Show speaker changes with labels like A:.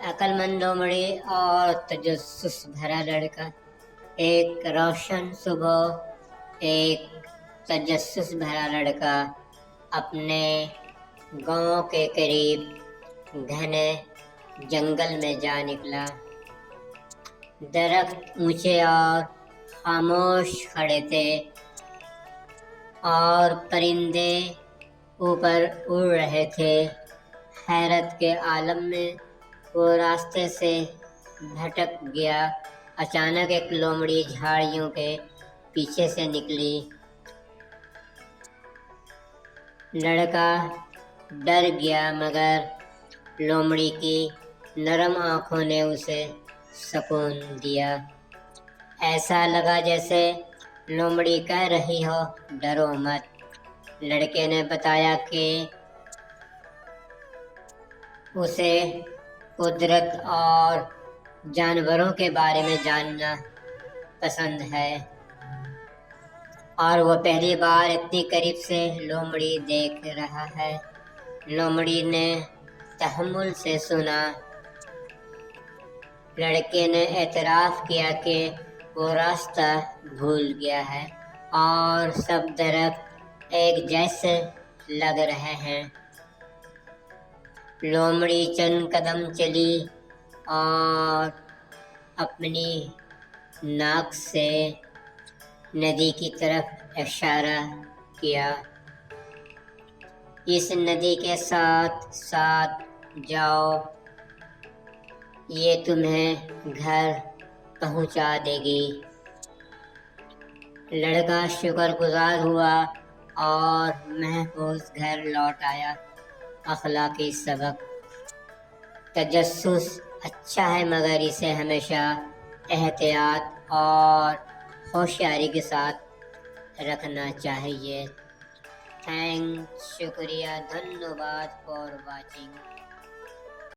A: عقل مند لومڑی اور تجسس بھرا لڑکا۔ ایک روشن صبح ایک تجسس بھرا لڑکا اپنے گاؤں کے قریب گھنے جنگل میں جا نکلا۔ درخت اونچے اور خاموش کھڑے تھے اور پرندے اوپر اڑ رہے تھے۔ حیرت کے عالم میں وہ راستے سے بھٹک گیا۔ اچانک ایک لومڑی جھاڑیوں کے پیچھے سے نکلی۔ لڑکا ڈر گیا مگر لومڑی کی نرم آنکھوں نے اسے سکون دیا۔ ایسا لگا جیسے لومڑی کہہ رہی ہو ڈرو مت۔ لڑکے نے بتایا کہ اسے قدرت اور جانوروں کے بارے میں جاننا پسند ہے اور وہ پہلی بار اتنی قریب سے لومڑی دیکھ رہا ہے۔ لومڑی نے تحمل سے سنا۔ لڑکے نے اعتراف کیا کہ وہ راستہ بھول گیا ہے اور سب درخت ایک جیسے لگ رہے ہیں۔ لومڑی چند قدم چلی اور اپنی ناک سے ندی کی طرف اشارہ کیا۔ اس ندی کے ساتھ ساتھ جاؤ، یہ تمہیں گھر پہنچا دے گی۔ لڑکا شکر گزار ہوا اور محفوظ گھر لوٹ آیا۔ اخلاقی سبق: تجسس اچھا ہے مگر اسے ہمیشہ احتیاط اور ہوشیاری کے ساتھ رکھنا چاہیے۔ شکریہ، دھنیہ واد فار واچنگ۔